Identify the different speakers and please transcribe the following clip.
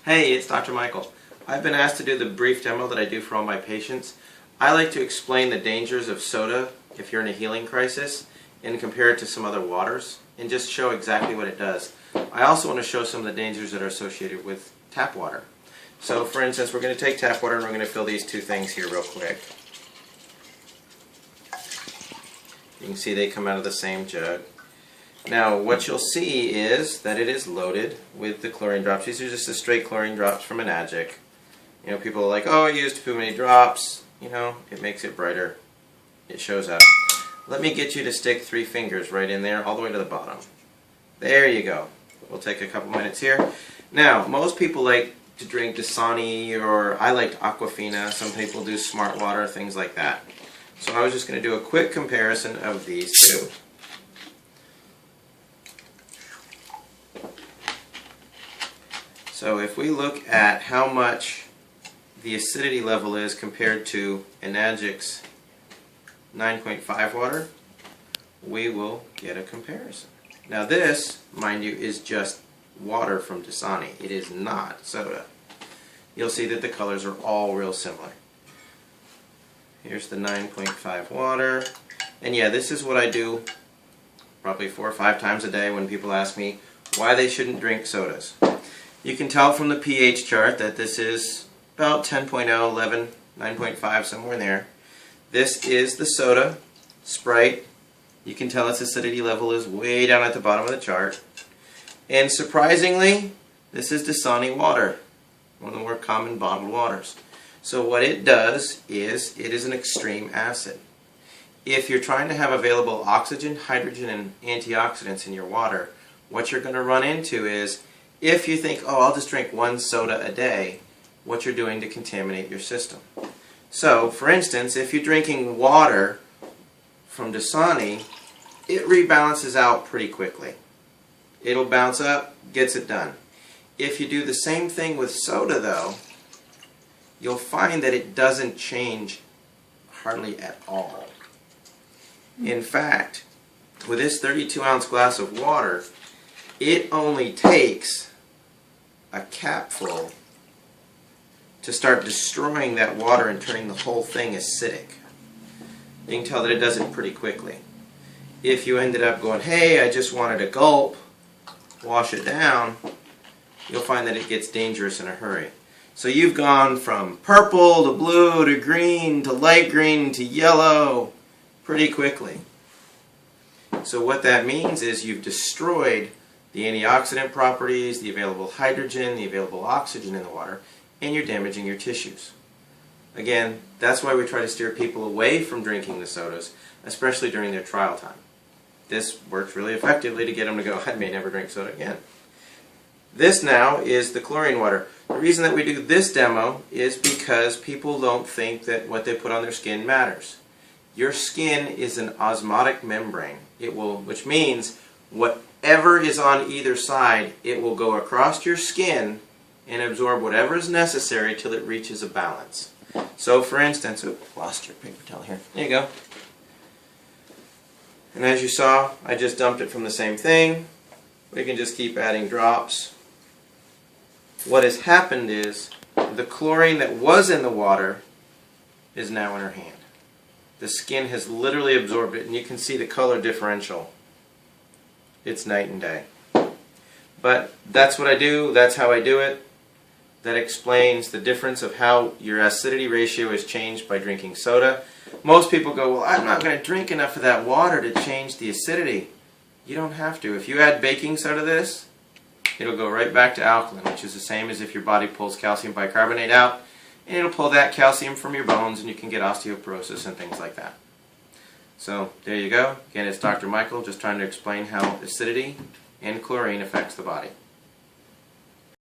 Speaker 1: Hey, it's Dr. Michael. I've been asked to do the brief demo that I do for all my patients. I like to explain the dangers of soda if you're in a healing crisis and compare it to some other waters and just show exactly what it does. I also want to show some of the dangers that are associated with tap water. So for instance, we're going to take tap water and we're going to fill these two things here real quick. You can see they come out of the same jug. Now what you'll see is that it is loaded with the chlorine drops. These are just the straight chlorine drops from Enagic. You know, people are like, oh, I used too many drops. You know, it makes it brighter. It shows up. Let me get you to stick 3 fingers right in there all the way to the bottom. There you go. We'll take a couple minutes here. Now, most people like to drink Dasani, or I liked Aquafina. Some people do Smart Water, things like that. So I was just going to do a quick comparison of these two. So if we look at how much the acidity level is compared to Enagic's 9.5 water, we will get a comparison. Now this, mind you, is just water from Dasani. It is not soda. You'll see that the colors are all real similar. Here's the 9.5 water. And yeah, this is what I do probably 4 or 5 times a day when people ask me why they shouldn't drink sodas. You can tell from the pH chart that this is about 10.0, 11, 9.5, somewhere in there. This is the soda, Sprite. You can tell its acidity level is way down at the bottom of the chart. And surprisingly, this is Dasani water, one of the more common bottled waters. So what it does is it is an extreme acid. If you're trying to have available oxygen, hydrogen, and antioxidants in your water, what you're going to run into is, if you think, oh, I'll just drink 1 soda a day, what you're doing to contaminate your system. So, for instance, if you're drinking water from Dasani, it rebalances out pretty quickly. It'll bounce up, gets it done. If you do the same thing with soda, though, you'll find that it doesn't change hardly at all. In fact, with this 32-ounce glass of water, it only takes a capful to start destroying that water and turning the whole thing acidic. You can tell that it does it pretty quickly. If you ended up going, hey, I just wanted a gulp, wash it down, you'll find that it gets dangerous in a hurry. So you've gone from purple to blue to green to light green to yellow pretty quickly. So what that means is you've destroyed the antioxidant properties, the available hydrogen, the available oxygen in the water, and you're damaging your tissues. Again, that's why we try to steer people away from drinking the sodas, especially during their trial time. This works really effectively to get them to go, I may never drink soda again. This now is the chlorine water. The reason that we do this demo is because people don't think that what they put on their skin matters. Your skin is an osmotic membrane. It will, which means whatever is on either side, it will go across your skin and absorb whatever is necessary till it reaches a balance. So for instance, oops, lost your paper towel here. There you go. And as you saw, I just dumped it from the same thing. We can just keep adding drops. What has happened is the chlorine that was in the water is now in her hand. The skin has literally absorbed it, and you can see the color differential. It's night and day. But that's what I do, that's how I do it. That explains the difference of how your acidity ratio is changed by drinking soda. Most people go, well, I'm not going to drink enough of that water to change the acidity. You don't have to. If you add baking soda to this, it'll go right back to alkaline, which is the same as if your body pulls calcium bicarbonate out, and it'll pull that calcium from your bones, and you can get osteoporosis and things like that. So there you go. Again, it's Dr. Michael, just trying to explain how acidity and chlorine affects the body.